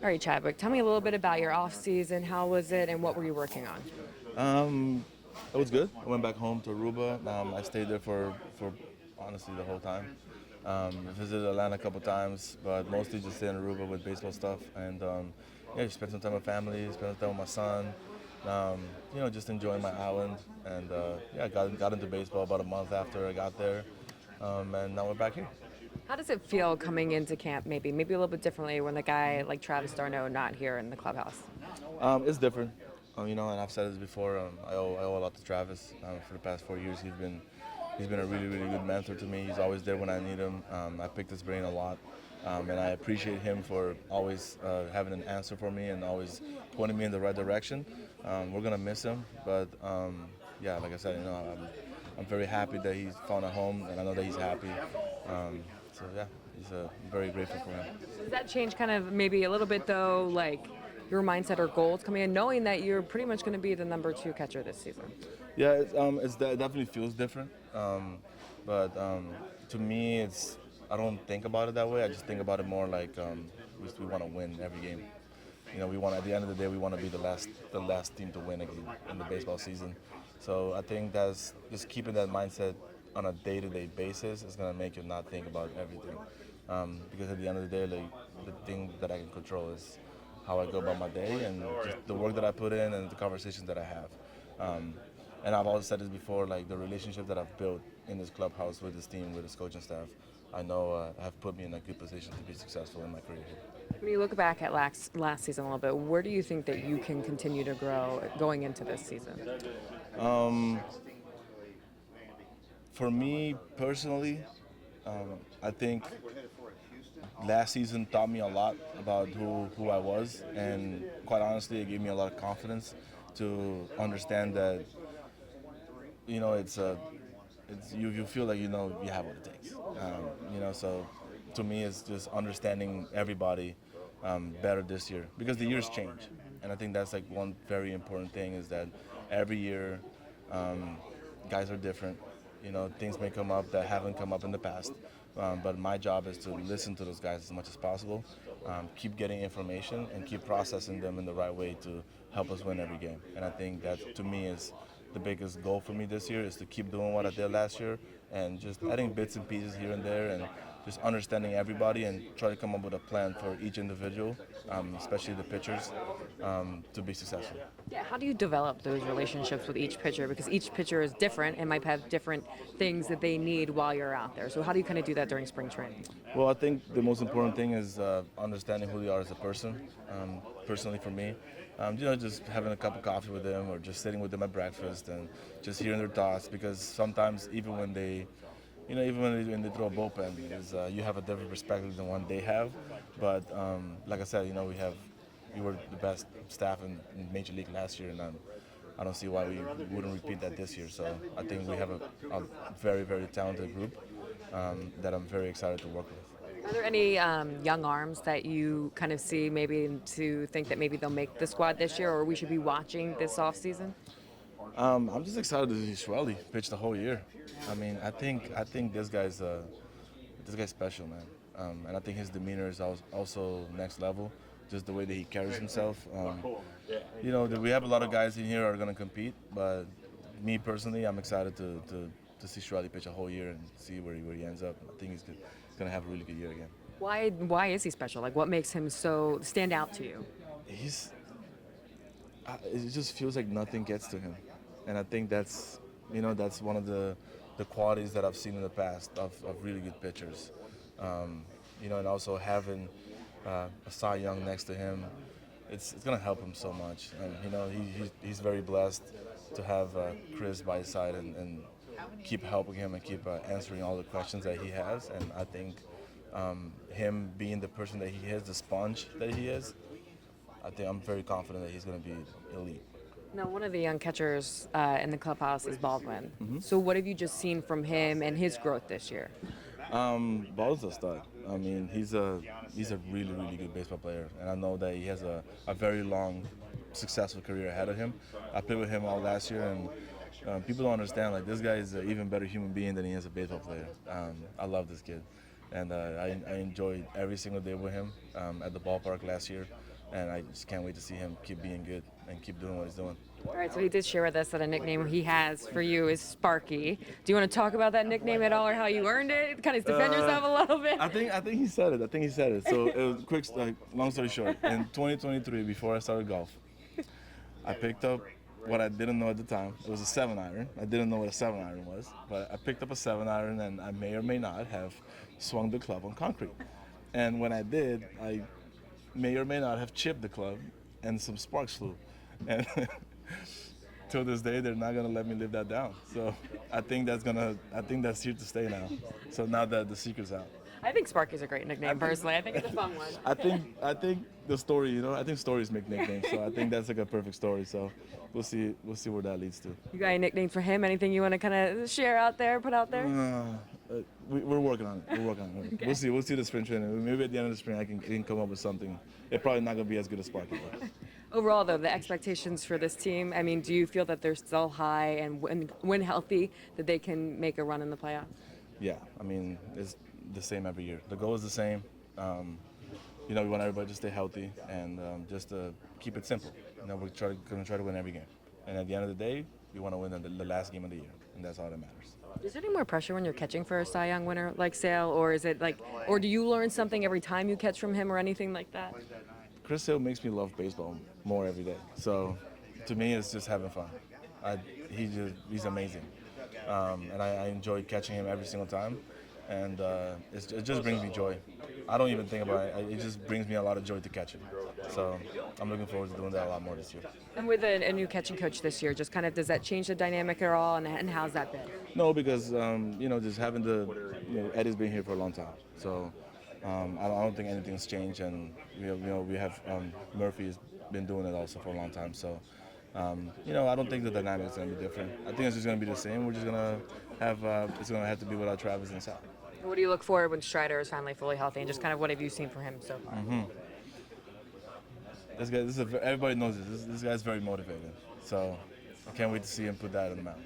All right, Chadwick, tell me a little bit about your off season. How was it, and what were you working on? Um, it was good. I went back home to Aruba. I stayed there for honestly the whole time. Visited Atlanta a couple times, but mostly just stayed in Aruba with baseball stuff. And yeah, just spent some time with family, spent some time with my son. Just enjoying my island. And yeah, got into baseball about a month after I got there, and now we're back here. How does it feel coming into camp? Maybe a little bit differently when a guy like Travis Darno not here in the clubhouse. It's different, and I've said this before. I owe a lot to Travis. For the past 4 years, he's been a really, really good mentor to me. He's always there when I need him. I picked his brain a lot, and I appreciate him for always having an answer for me and always pointing me in the right direction. We're gonna miss him, but yeah, like I said, I'm very happy that he's found a home, and I know that he's happy. So yeah, very grateful for him. Does that change kind of maybe a little bit though, like your mindset or goals coming in, knowing that you're pretty much going to be the number two catcher this season? Yeah, it definitely feels different. But to me, I don't think about it that way. I just think about it more like we want to win every game. We want at the end of the day we want to be the last team to win a game in the baseball season. So I think that's just keeping that mindset on a day-to-day basis is gonna make you not think about everything. Because at the end of the day, like the thing that I can control is how I go about my day and just the work that I put in and the conversations that I have. Um, and I've always said this before, like the relationship that I've built in this clubhouse with this team, with this coaching staff, I know have put me in a good position to be successful in my career here. When you look back at last season a little bit, where do you think that you can continue to grow going into this season? Um, for me personally, I think last season taught me a lot about who I was, and quite honestly, it gave me a lot of confidence to understand that it's you feel like you have what it takes. So to me, it's just understanding everybody better this year because the years change, and I think that's like one very important thing is that every year um, guys are different. Things may come up that haven't come up in the past, but my job is to listen to those guys as much as possible, keep getting information, and keep processing them in the right way to help us win every game. And I think that to me is the biggest goal for me this year is to keep doing what I did last year and just adding bits and pieces here and there and just understanding everybody and try to come up with a plan for each individual, especially the pitchers, to be successful. Yeah, how do you develop those relationships with each pitcher? Because each pitcher is different and might have different things that they need while you're out there. So how do you kind of do that during spring training? Well, I think the most important thing is understanding who they are as a person. Personally, for me, just having a cup of coffee with them or just sitting with them at breakfast and just hearing their thoughts. Because sometimes, even when they throw a bullpen, is you have a different perspective than one they have. But like I said, we were the best staff in Major League last year, and I don't see why we wouldn't repeat that this year. So I think we have a very, very talented group that I'm very excited to work with. Are there any young arms that you kind of see maybe to think that maybe they'll make the squad this year or we should be watching this offseason? I'm just excited to see Shwelly pitch the whole year. I mean, I think this guy's special, man. And I think his demeanor is also next level. Just the way that he carries himself. We have a lot of guys in here who are going to compete, but me personally, I'm excited to see Shwelly pitch a whole year and see where he ends up. I think he's going to have a really good year again. Why is he special? Like what makes him so stand out to you? He's it just feels like nothing gets to him, and I think that's one of the qualities that I've seen in the past of really good pitchers. And also having a Cy Young next to him, it's gonna help him so much. And he's very blessed to have Chris by his side and keep helping him and keep answering all the questions that he has. And I think him being the person that he is, the sponge that he is, I think I'm very confident that he's going to be elite. Now, one of the young catchers in the clubhouse is Baldwin. Mm-hmm. So, what have you just seen from him and his growth this year? Ball's a stud. I mean, he's a really, really good baseball player, and I know that he has a very long, successful career ahead of him. I played with him all last year, and people don't understand. Like this guy is an even better human being than he is a baseball player. I love this kid, And I enjoyed every single day with him at the ballpark last year, and I just can't wait to see him keep being good and keep doing what he's doing. All right, so he did share with us that a nickname he has for you is Sparky. Do you want to talk about that nickname at all, or how you earned it? Kind of defend yourself a little bit. I think he said it. So it was quick. Long story short, in 2023, before I started golf, I picked up what I didn't know at the time. It was a 7-iron. I didn't know what a 7-iron was, but I picked up a 7-iron, and I may or may not have swung the club on concrete. And when I did, I may or may not have chipped the club, and some sparks flew. And till this day, they're not gonna let me live that down. So I think that's here to stay now. So now that the secret's out. I think Sparky's a great nickname, personally. I think it's a fun one. I think the story, I think stories make nicknames. So I think that's like a perfect story. So we'll see where that leads to. You got any nicknames for him? Anything you want to kind of share out there, put out there? We're working on it. Okay. We'll see the spring training. Maybe at the end of the spring, I can come up with something. It's probably not gonna be as good as Sparky. But. Overall, though, the expectations for this team, I mean, do you feel that they're still high, and when healthy, that they can make a run in the playoffs? Yeah, I mean, it's the same every year. The goal is the same. We want everybody to stay healthy and just to keep it simple. We're going to try to win every game. And at the end of the day, we want to win the last game of the year, and that's all that matters. Is there any more pressure when you're catching for a Cy Young winner like Sale, or is it or do you learn something every time you catch from him, or anything like that? Chris Sale makes me love baseball more every day. So to me, it's just having fun. He's amazing, and I enjoy catching him every single time. And it just brings me joy. I don't even think about it. It just brings me a lot of joy to catch him. So I'm looking forward to doing that a lot more this year. And with a new catching coach this year, just kind of does that change the dynamic at all, and how's that been? No, because just having Eddie's been here for a long time. So I don't think anything's changed, and we have Murphy's been doing it also for a long time. So I don't think the dynamic is going to be different. I think it's just going to be the same. We're just going to it's going to have to be without Travis and Sal. What do you look for when Strider is finally fully healthy, and just kind of what have you seen from him so far? This guy, everybody knows this. This guy's very motivated. So I can't wait to see him put that on the map.